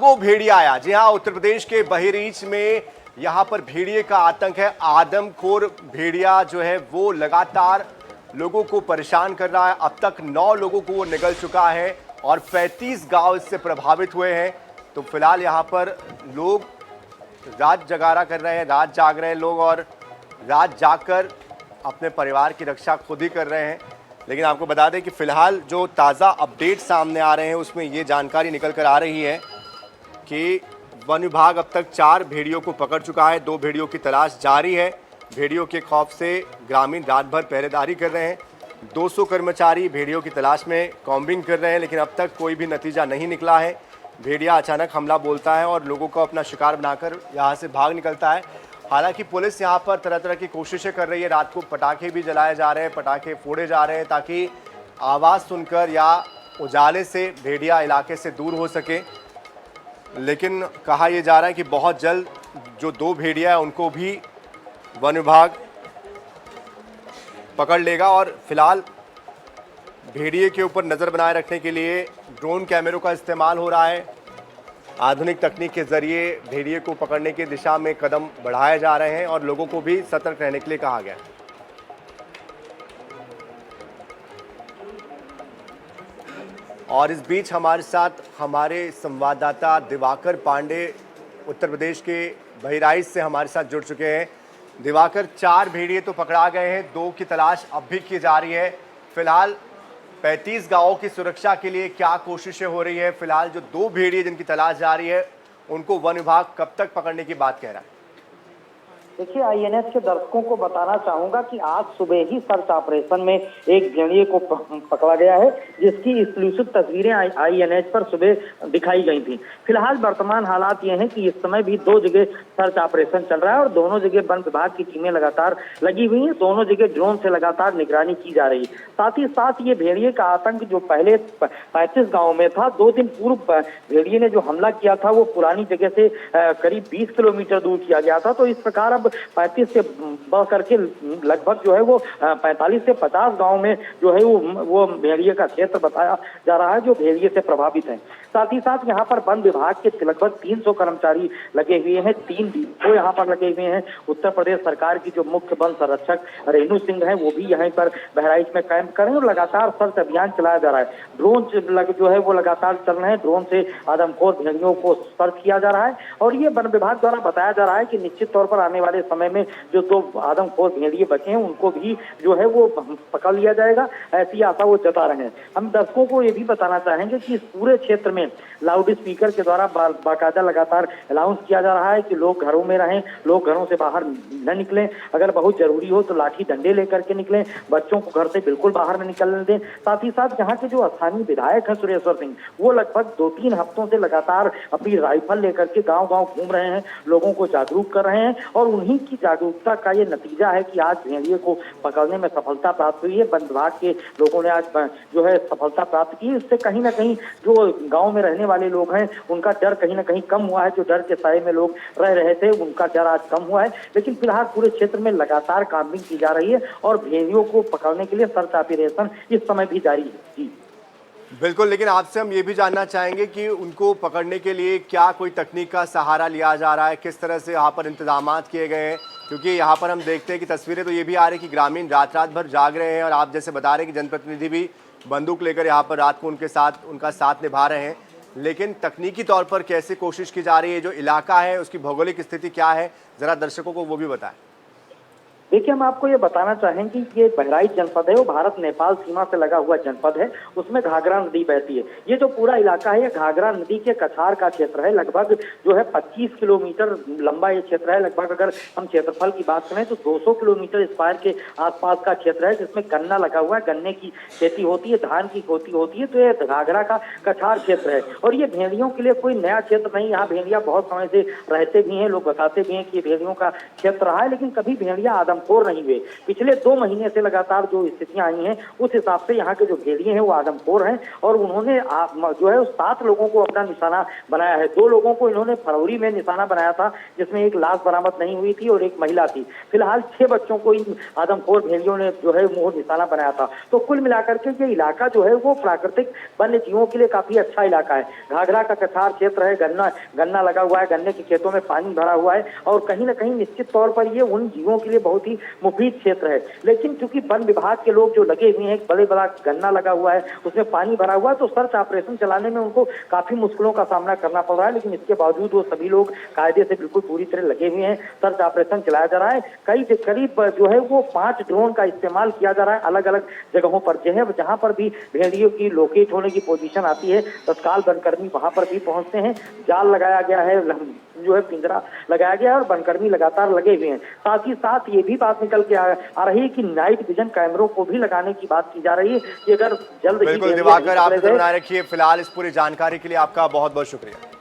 वो भेड़िया आया। जी हाँ, उत्तर प्रदेश के बहरीच में यहाँ पर भेड़िए का आतंक है। आदमखोर भेड़िया जो है वो लगातार लोगों को परेशान कर रहा है। अब तक 9 लोगों को वो निगल चुका है और 35 गांव इससे प्रभावित हुए हैं। तो फिलहाल यहाँ पर लोग रात जगारा कर रहे हैं, रात जाग रहे हैं लोग, और रात जागकर अपने परिवार की रक्षा खुद ही कर रहे हैं। लेकिन आपको बता दें कि फिलहाल जो ताज़ा अपडेट सामने आ रहे हैं उसमें ये जानकारी निकल कर आ रही है कि वन विभाग अब तक 4 भेड़ियों को पकड़ चुका है। 2 भेड़ियों की तलाश जारी है। भेड़ियों के खौफ से ग्रामीण रात भर पहरेदारी कर रहे हैं। 200 कर्मचारी भेड़ियों की तलाश में कॉम्बिंग कर रहे हैं, लेकिन अब तक कोई भी नतीजा नहीं निकला है। भेड़िया अचानक हमला बोलता है और लोगों को अपना शिकार बनाकर यहाँ से भाग निकलता है। हालांकि पुलिस यहाँ पर तरह तरह की कोशिशें कर रही है। रात को पटाखे भी जलाए जा रहे हैं, पटाखे फोड़े जा रहे हैं ताकि आवाज़ सुनकर या उजाले से भेड़िया इलाके से दूर हो सके। लेकिन कहा यह जा रहा है कि बहुत जल्द जो 2 भेड़िया है उनको भी वन विभाग पकड़ लेगा। और फिलहाल भेड़िए के ऊपर नज़र बनाए रखने के लिए ड्रोन कैमरों का इस्तेमाल हो रहा है। आधुनिक तकनीक के जरिए भेड़िए को पकड़ने की दिशा में कदम बढ़ाए जा रहे हैं और लोगों को भी सतर्क रहने के लिए कहा गया है। और इस बीच हमारे साथ हमारे संवाददाता दिवाकर पांडे उत्तर प्रदेश के बहराइच से हमारे साथ जुड़ चुके हैं। दिवाकर, 4 भेड़िए तो पकड़ा गए हैं, 2 की तलाश अब भी की जा रही है। फिलहाल 35 गांवों की सुरक्षा के लिए क्या कोशिशें हो रही है? फिलहाल जो 2 भेड़िए जिनकी तलाश जारी है उनको वन विभाग कब तक पकड़ने की बात कह रहा है? देखिए, आईएनएस के दर्शकों को बताना चाहूंगा कि आज सुबह ही सर्च ऑपरेशन में एक भेड़िए को पकड़ा गया है, जिसकी एक्सक्लूसिव तस्वीरें आईएनएस पर सुबह दिखाई गई थी। फिलहाल वर्तमान हालात ये हैं कि इस समय भी 2 जगह सर्च ऑपरेशन चल रहा है और दोनों जगह वन विभाग की टीमें लगातार लगी हुई हैं। दोनों जगह ड्रोन से लगातार निगरानी की जा रही है। साथ ही साथ ये भेड़िए का आतंक जो पहले 35 गाँव में था, 2 दिन पूर्व भेड़िए ने जो हमला किया था वो पुरानी जगह से करीब 20 किलोमीटर दूर किया गया था। तो इस प्रकार अब 35 से बढ़ करके लगभग जो है वो 45 से 50 गांव में जो है वो भेड़िए का क्षेत्र बताया जा रहा है जो भेड़िए से प्रभावित है। साथ ही साथ यहाँ पर वन विभाग के लगभग 300 कर्मचारी लगे हुए हैं। 3 डिपो यहाँ पर लगे हुए हैं। उत्तर प्रदेश सरकार की जो मुख्य वन संरक्षक रेणु सिंह है वो भी यहाँ पर बहराइच में कैंप करें और लगातार सर्च अभियान चलाया जा रहा है। ड्रोन जो है वो लगातार चल रहे हैं। ड्रोन से आदमखोर भेड़ियों को सर्च किया जा रहा है और ये वन विभाग द्वारा बताया जा रहा है कि निश्चित तौर पर आने वाले समय में जो 2 आदमखोर भेड़िए बचे हैं उनको भी जो है वो पकड़ लिया जाएगा, ऐसी आशा वो जता रहे हैं। हम दर्शकों को ये भी बताना चाहेंगे कि इस पूरे क्षेत्र में लाउड स्पीकर के द्वारा बाकायदा लगातार अनाउंस किया जा रहा है कि लोग घरों में रहें, लोग घरों से बाहर न निकलें, अगर बहुत जरूरी हो तो लाठी डंडे लेकर के निकलें, बच्चों को घर से बिल्कुल बाहर न निकलने दें। साथ ही साथ यहाँ के जो स्थानीय विधायक हैं सुरेश्वर सिंह, वो लगभग 2-3 हफ्तों से लगातार अपनी राइफल लेकर के गाँव-गाँव घूम रहे हैं, लोगों को जागरूक कर रहे हैं और उन्हीं की जागरूकता का ये नतीजा है कि आज भेड़िए को पकड़ने में सफलता प्राप्त हुई है। वन विभाग के लोगों ने आज जो है सफलता प्राप्त की। इससे कहीं ना कहीं जो गांव में रहने वाले लोग हैं उनका डर कहीं ना कहीं कम हुआ है। जो डर के साए में लोग रह रहे थे उनका डर आज कम हुआ है। लेकिन फिलहाल पूरे क्षेत्र में लगातार कॉम्बिंग की जा रही है और भेड़ियों को पकड़ने के लिए सर्च ऑपरेशन इस समय भी जारी है। जी बिल्कुल, लेकिन आपसे हम ये भी जानना चाहेंगे कि उनको पकड़ने के लिए क्या कोई तकनीक का सहारा लिया जा रहा है, किस तरह से यहाँ पर इंतजामात किए गए हैं? क्योंकि यहाँ पर हम देखते हैं कि तस्वीरें तो ये भी आ रही है कि ग्रामीण रात रात भर जाग रहे हैं और आप जैसे बता रहे हैं कि जनप्रतिनिधि भी बंदूक लेकर यहाँ पर रात को उनका साथ निभा रहे हैं। लेकिन तकनीकी तौर पर कैसे कोशिश की जा रही है? जो इलाका है उसकी भौगोलिक स्थिति क्या है, ज़रा दर्शकों को वो भी बताएं। देखिए, हम आपको ये बताना चाहेंगे कि ये बहराइच जनपद है वो भारत नेपाल सीमा से लगा हुआ जनपद है। उसमें घाघरा नदी बहती है। ये जो पूरा इलाका है ये घाघरा नदी के कछार का क्षेत्र है। लगभग जो है 25 किलोमीटर लंबा ये क्षेत्र है। लगभग अगर हम क्षेत्रफल की बात करें तो 200 किलोमीटर स्क्वायर के आसपास का क्षेत्र है, जिसमें गन्ना लगा हुआ है, गन्ने की खेती होती है, धान की खेती होती है। तो ये घाघरा का कछार क्षेत्र है और ये भेड़ियों के लिए कोई नया क्षेत्र नहीं। यहाँ भेड़िया बहुत समय से रहते भी हैं, लोग बताते भी हैं कि भेड़ियों का क्षेत्र रहा है, लेकिन कभी भेड़िया आदमखोर नहीं हुए। पिछले 2 महीने से लगातार जो स्थितियां आई हैं उस हिसाब से यहाँ के जो भेड़िए हैं वो आदमखोर हैं और उन्होंने जो है 7 लोगों को अपना निशाना बनाया है। 2 लोगों को इन्होंने फरवरी में निशाना बनाया था जिसमें एक लाश बरामद नहीं हुई थी और एक महिला थी। फिलहाल 6 बच्चों को इन आदमखोर भेड़ियों ने जो है मुंह निशाना बनाया था। तो कुल मिलाकर के ये इलाका जो है वो प्राकृतिक वन्य जीवों के लिए काफी अच्छा इलाका है। घाघरा का कछार क्षेत्र है, गन्ना लगा हुआ है, गन्ने के खेतों में पानी भरा हुआ है और कहीं ना कहीं निश्चित तौर पर ये उन जीवों के लिए बहुत ही मुफीद क्षेत्र है। लेकिन चूंकि वन विभाग के लोग जो लगे हुए हैं, बड़े बड़ा गन्ना लगा हुआ है, उसमें पानी भरा हुआ है, तो सर्च ऑपरेशन चलाने में उनको काफी मुश्किलों का सामना करना पड़ रहा है। लेकिन इसके बावजूद वो सभी लोग कायदे से बिल्कुल पूरी तरह लगे हुए हैं। सर्च ऑपरेशन चलाया जा रहा है। करीब जो है वो 5 ड्रोन का इस्तेमाल किया जा रहा है अलग अलग जगहों पर। जहां पर भी भेड़ियों की लोकेट होने की पोजीशन आती है तत्काल वनकर्मी वहां पर भी पहुंचते हैं। जाल लगाया गया है, जो है पिंजरा लगाया गया है और वनकर्मी लगातार लगे हुए हैं। साथ ही साथ ये भी बात निकल के आ रही है कि नाइट विजन कैमरों को भी लगाने की बात की जा रही है कि अगर जल्द बिल्कुल दिवाकर, आप नजर बनाए रखिए। फिलहाल इस पूरी जानकारी के लिए आपका बहुत बहुत शुक्रिया।